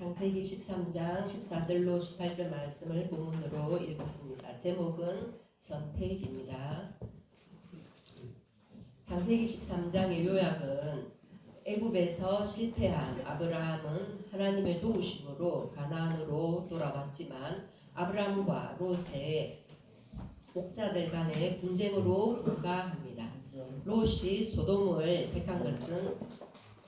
창세기 13장 14절로 18절 말씀을 본문으로 읽었습니다. 제목은 선택입니다. 창세기 13장의 요약은 애굽에서 실패한 아브라함은 하나님의 도우심으로 가나안으로 돌아왔지만 아브라함과 롯의 목자들 간의 분쟁으로 불과합니다. 롯이 소돔을 택한 것은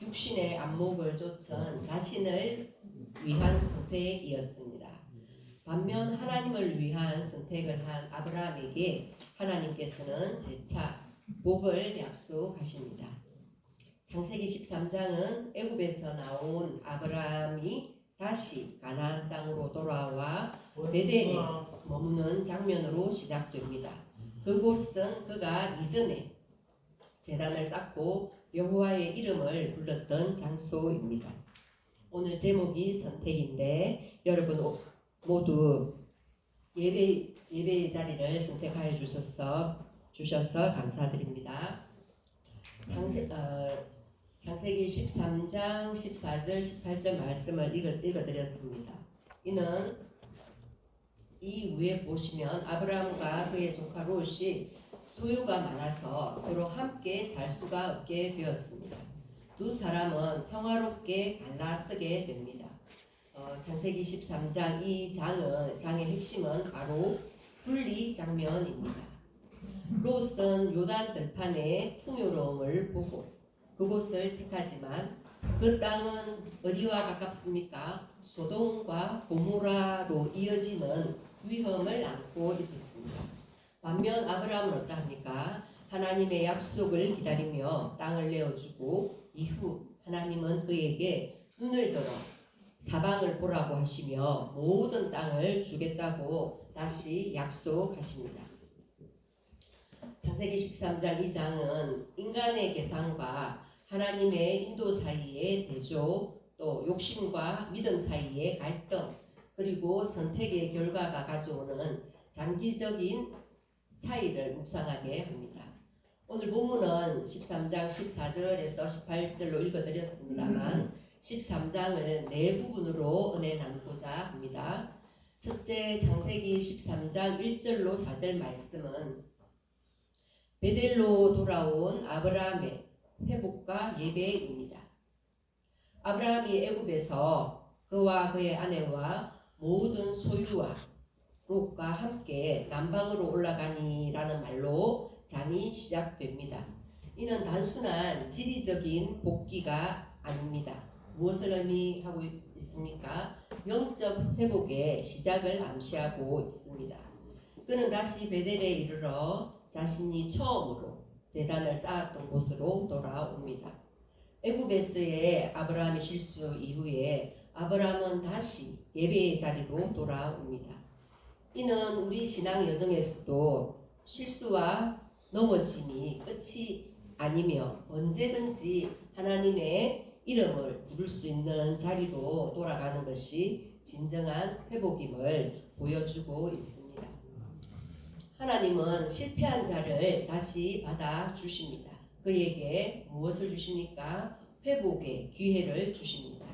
육신의 안목을 좇은 자신을 위한 선택이었습니다. 반면 하나님을 위한 선택을 한 아브라함에게 하나님께서는 재차 복을 약속하십니다. 창세기 13장은 애굽에서 나온 아브라함이 다시 가나안 땅으로 돌아와 베델에 머무는 장면으로 시작됩니다. 그곳은 그가 이전에 제단을 쌓고 여호와의 이름을 불렀던 장소입니다. 오늘 제목이 선택인데 여러분 모두 예배의 자리를 선택하여 주셔서 감사드립니다. 창세기 13장 14절 18절 말씀을 읽어드렸습니다. 이는 이 위에 보시면 아브라함과 그의 조카 롯이 소유가 많아서 서로 함께 살 수가 없게 되었습니다. 두 사람은 평화롭게 갈라서게 됩니다. 창세기 13장 이 장의 핵심은 바로 분리 장면입니다. 롯은 요단 들판의 풍요로움을 보고 그곳을 택하지만 그 땅은 어디와 가깝습니까? 소돔과 고모라로 이어지는 위험을 안고 있었습니다. 반면 아브라함은 어떠합니까? 하나님의 약속을 기다리며 땅을 내어주고 이후 하나님은 그에게 눈을 들어 사방을 보라고 하시며 모든 땅을 주겠다고 다시 약속하십니다. 창세기 13장 2장은 인간의 계산과 하나님의 인도 사이의 대조, 또 욕심과 믿음 사이의 갈등, 그리고 선택의 결과가 가져오는 장기적인 차이를 묵상하게 합니다. 오늘 본문은 13장 14절에서 18절로 읽어드렸습니다만 13장을 네 부분으로 은혜 나누고자 합니다. 첫째, 창세기 13장 1절로 4절 말씀은 베델로 돌아온 아브라함의 회복과 예배입니다. 아브라함이 애굽에서 그와 그의 아내와 모든 소유와 롯과 함께 남방으로 올라가니라는 말로 장이 시작됩니다. 이는 단순한 지리적인 복귀가 아닙니다. 무엇을 의미하고 있습니까? 영적 회복의 시작을 암시하고 있습니다. 그는 다시 베델에 이르러 자신이 처음으로 제단을 쌓았던 곳으로 돌아옵니다. 애굽에서의 아브라함의 실수 이후에 아브라함은 다시 예배의 자리로 돌아옵니다. 이는 우리 신앙 여정에서도 실수와 넘어짐이 끝이 아니며 언제든지 하나님의 이름을 부를 수 있는 자리로 돌아가는 것이 진정한 회복임을 보여주고 있습니다. 하나님은 실패한 자를 다시 받아 주십니다. 그에게 무엇을 주십니까? 회복의 기회를 주십니다.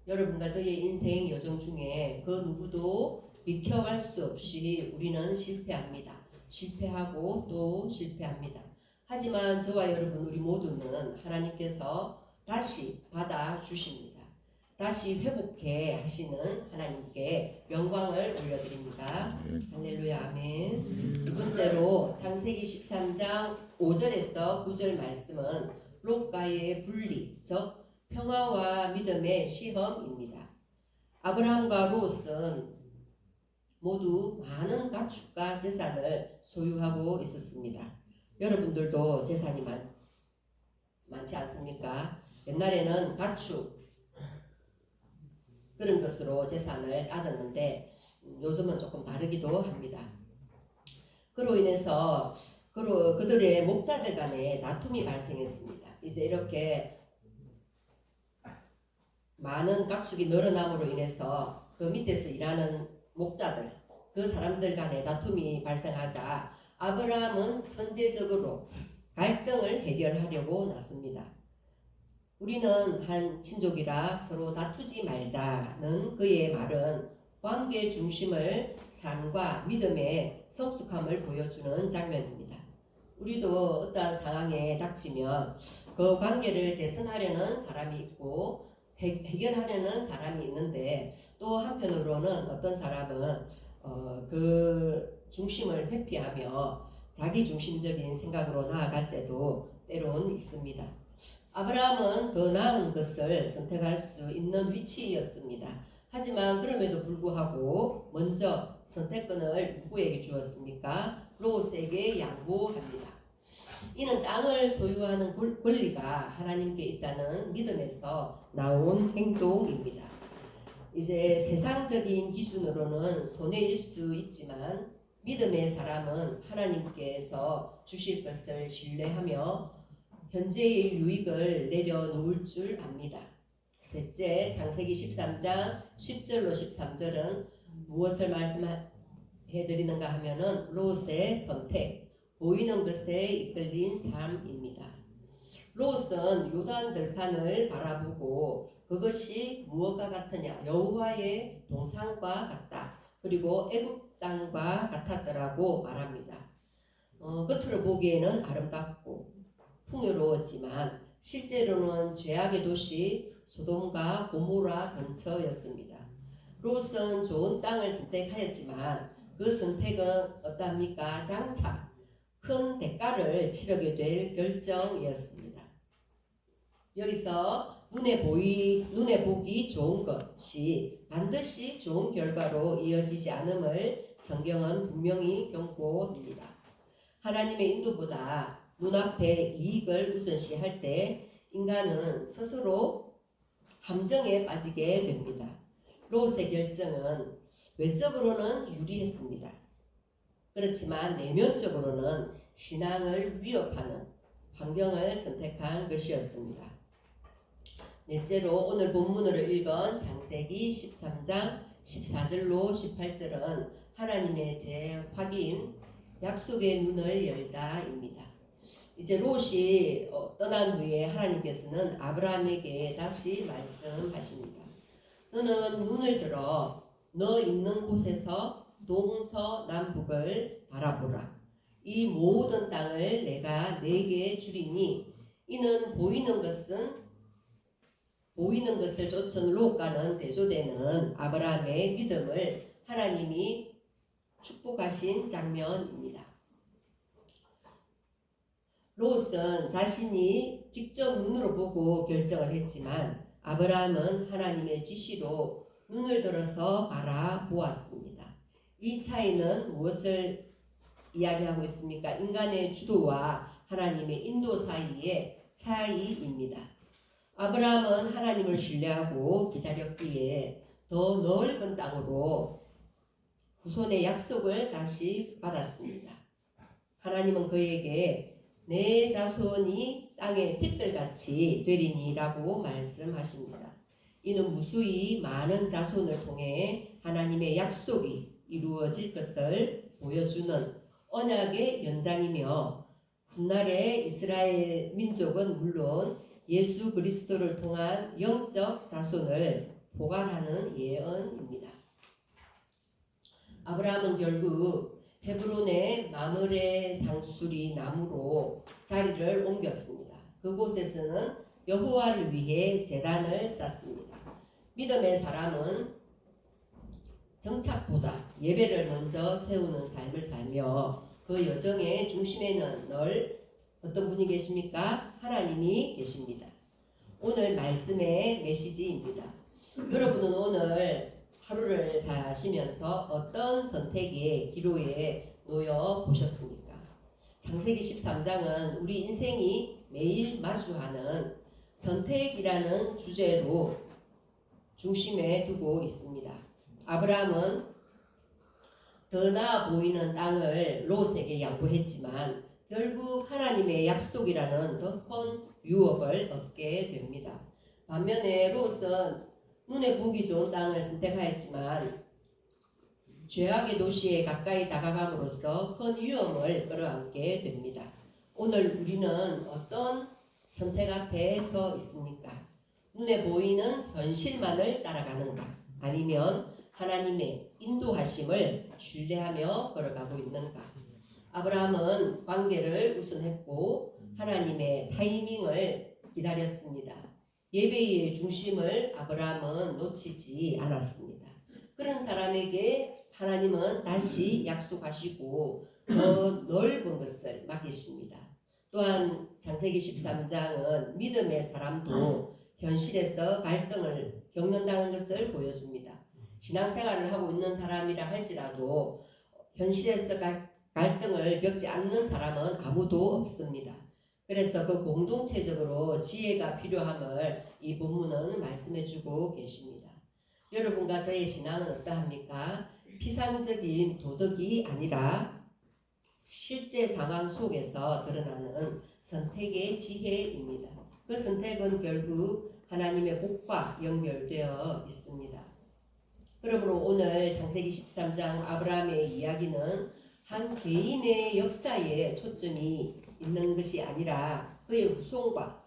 여러분과 저의 인생 여정 중에 그 누구도 비켜갈 수 없이 우리는 실패합니다. 실패하고 또 실패합니다. 하지만 저와 여러분 우리 모두는 하나님께서 다시 받아 주십니다. 다시 회복해 하시는 하나님께 영광을 올려드립니다. 할렐루야 아멘. 두 번째로 창세기 13장 5절에서 9절 말씀은 롯과의 분리, 즉 평화와 믿음의 시험입니다. 아브라함과 롯은 모두 많은 가축과 재산을 소유하고 있었습니다. 여러분들도 재산이 많지 않습니까? 옛날에는 가축 그런 것으로 재산을 따졌는데 요즘은 조금 다르기도 합니다. 그로 인해서 그들의 목자들 간에 다툼이 발생했습니다. 이제 이렇게 많은 가축이 늘어남으로 인해서 그 밑에서 일하는 목자들, 그 사람들 간에 다툼이 발생하자 아브라함은 선제적으로 갈등을 해결하려고 났습니다. 우리는 한 친족이라 서로 다투지 말자는 그의 말은 관계 중심을 삶과 믿음의 성숙함을 보여주는 장면입니다. 우리도 어떠한 상황에 닥치면 그 관계를 개선하려는 사람이 있고 해결하려는 사람이 있는데, 또 한편으로는 어떤 사람은 그 중심을 회피하며 자기 중심적인 생각으로 나아갈 때도 때론 있습니다. 아브라함은 더 나은 것을 선택할 수 있는 위치였습니다. 하지만 그럼에도 불구하고 먼저 선택권을 누구에게 주었습니까? 롯에게 양보합니다. 이는 땅을 소유하는 권리가 하나님께 있다는 믿음에서 나온 행동입니다. 이제 세상적인 기준으로는 손해일 수 있지만 믿음의 사람은 하나님께서 주실 것을 신뢰하며 현재의 유익을 내려놓을 줄 압니다. 셋째, 창세기 13장 10절로 13절은 무엇을 말씀해드리는가 하면은 롯의 선택, 보이는 것에 이끌린 삶입니다. 롯은 요단 들판을 바라보고 그것이 무엇과 같으냐? 여호와의 동산과 같다. 그리고 애굽 땅과 같았더라고 말합니다. 겉으로 보기에는 아름답고 풍요로웠지만 실제로는 죄악의 도시 소돔과 고모라 근처였습니다. 롯은 좋은 땅을 선택하였지만 그 선택은 어떠합니까? 장차 큰 대가를 치르게 될 결정이었습니다. 여기서 눈에 보기 좋은 것이 반드시 좋은 결과로 이어지지 않음을 성경은 분명히 경고합니다. 하나님의 인도보다 눈앞의 이익을 우선시할 때 인간은 스스로 함정에 빠지게 됩니다. 롯의 결정은 외적으로는 유리했습니다. 그렇지만 내면적으로는 신앙을 위협하는 환경을 선택한 것이었습니다. 넷째로 오늘 본문으로 읽은 창세기 13장 14절로 18절은 하나님의 재확인, 약속의 눈을 열다입니다. 이제 롯이 떠난 후에 하나님께서는 아브라함에게 다시 말씀하십니다. 너는 눈을 들어 너 있는 곳에서 동서남북을 바라보라. 이 모든 땅을 내가 네게 주리니 이는 보이는 것을 쫓은 롯과는 대조되는 아브라함의 믿음을 하나님이 축복하신 장면입니다. 롯은 자신이 직접 눈으로 보고 결정을 했지만 아브라함은 하나님의 지시로 눈을 들어서 바라보았습니다. 이 차이는 무엇을 이야기하고 있습니까? 인간의 주도와 하나님의 인도 사이의 차이입니다. 아브라함은 하나님을 신뢰하고 기다렸기에 더 넓은 땅으로 후손의 약속을 다시 받았습니다. 하나님은 그에게 내 자손이 땅의 티끌같이 되리니라고 말씀하십니다. 이는 무수히 많은 자손을 통해 하나님의 약속이 이루어질 것을 보여주는 언약의 연장이며 훗날의 이스라엘 민족은 물론 예수 그리스도를 통한 영적 자손을 보관하는 예언입니다. 아브라함은 결국 헤브론의 마므레 상수리 나무로 자리를 옮겼습니다. 그곳에서는 여호와를 위해 제단을 쌓습니다. 믿음의 사람은 정착보다 예배를 먼저 세우는 삶을 살며 그 여정의 중심에는 늘 어떤 분이 계십니까? 하나님이 계십니다. 오늘 말씀의 메시지입니다. 여러분은 오늘 하루를 사시면서 어떤 선택의 기로에 놓여 보셨습니까? 창세기 13장은 우리 인생이 매일 마주하는 선택이라는 주제로 중심에 두고 있습니다. 아브라함은 더 나아 보이는 땅을 롯에게 양보했지만 결국 하나님의 약속이라는 더 큰 유업을 얻게 됩니다. 반면에 롯은 눈에 보기 좋은 땅을 선택하였지만 죄악의 도시에 가까이 다가감으로써 큰 위험을 끌어안게 됩니다. 오늘 우리는 어떤 선택 앞에 서 있습니까? 눈에 보이는 현실만을 따라가는가? 아니면 하나님의 인도하심을 신뢰하며 걸어가고 있는가? 아브라함은 관계를 우선했고 하나님의 타이밍을 기다렸습니다. 예배의 중심을 아브라함은 놓치지 않았습니다. 그런 사람에게 하나님은 다시 약속하시고 더 넓은 것을 맡기십니다. 또한 창세기 13장은 믿음의 사람도 현실에서 갈등을 겪는다는 것을 보여줍니다. 신앙생활을 하고 있는 사람이라 할지라도 현실에서 갈등을 겪지 않는 사람은 아무도 없습니다. 그래서 그 공동체적으로 지혜가 필요함을 이 본문은 말씀해주고 계십니다. 여러분과 저의 신앙은 어떠합니까? 피상적인 도덕이 아니라 실제 상황 속에서 드러나는 선택의 지혜입니다. 그 선택은 결국 하나님의 복과 연결되어 있습니다. 그러므로 오늘 창세기 13장 아브라함의 이야기는 한 개인의 역사에 초점이 있는 것이 아니라 그의 후손과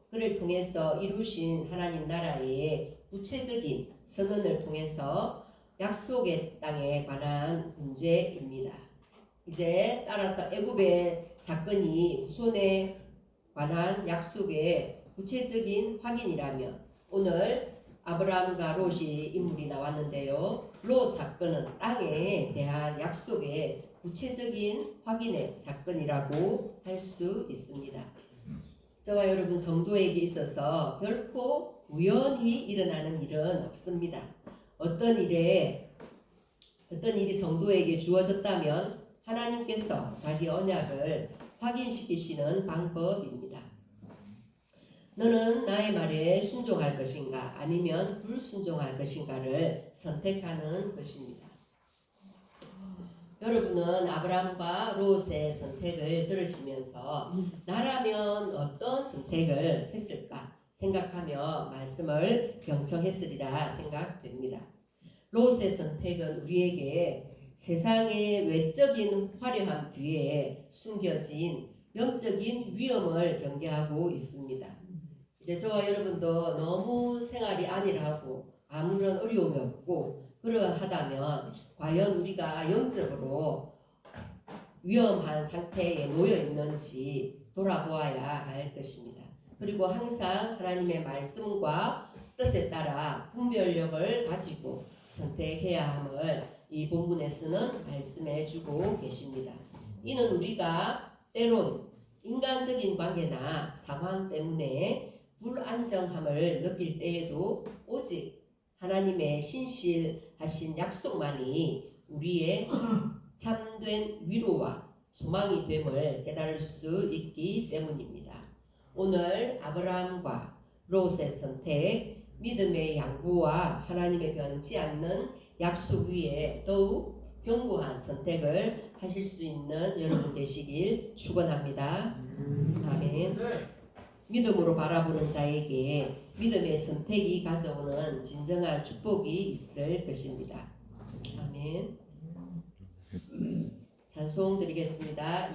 그를 통해서 이루신 하나님 나라의 구체적인 선언을 통해서 약속의 땅에 관한 문제입니다. 이제 따라서 애굽의 사건이 후손에 관한 약속의 구체적인 확인이라면 오늘 아브라함과 롯이 인물이 나왔는데요. 롯 사건은 땅에 대한 약속의 구체적인 확인의 사건이라고 할 수 있습니다. 저와 여러분 성도에게 있어서 결코 우연히 일어나는 일은 없습니다. 어떤 일이 성도에게 주어졌다면 하나님께서 자기 언약을 확인시키시는 방법입니다. 너는 나의 말에 순종할 것인가 아니면 불순종할 것인가를 선택하는 것입니다. 여러분은 아브라함과 롯의 선택을 들으시면서 나라면 어떤 선택을 했을까 생각하며 말씀을 경청했으리라 생각됩니다. 롯의 선택은 우리에게 세상의 외적인 화려함 뒤에 숨겨진 영적인 위험을 경계하고 있습니다. 이제 저와 여러분도 너무 생활이 안일하고 아무런 어려움이 없고 그러하다면 과연 우리가 영적으로 위험한 상태에 놓여 있는지 돌아보아야 할 것입니다. 그리고 항상 하나님의 말씀과 뜻에 따라 분별력을 가지고 선택해야 함을 이 본문에서는 말씀해 주고 계십니다. 이는 우리가 때론 인간적인 관계나 상황 때문에 불안정함을 느낄 때에도 오직 하나님의 신실하신 약속만이 우리의 참된 위로와 소망이 됨을 깨달을 수 있기 때문입니다. 오늘 아브라함과 롯의 선택, 믿음의 양보와 하나님의 변치 않는 약속 위에 더욱 견고한 선택을 하실 수 있는 여러분 되시길 축원합니다. 아멘. 믿음으로 바라보는 자에게 믿음의 선택이 가져오는 진정한 축복이 있을 것입니다. 아멘. 찬송 드리겠습니다.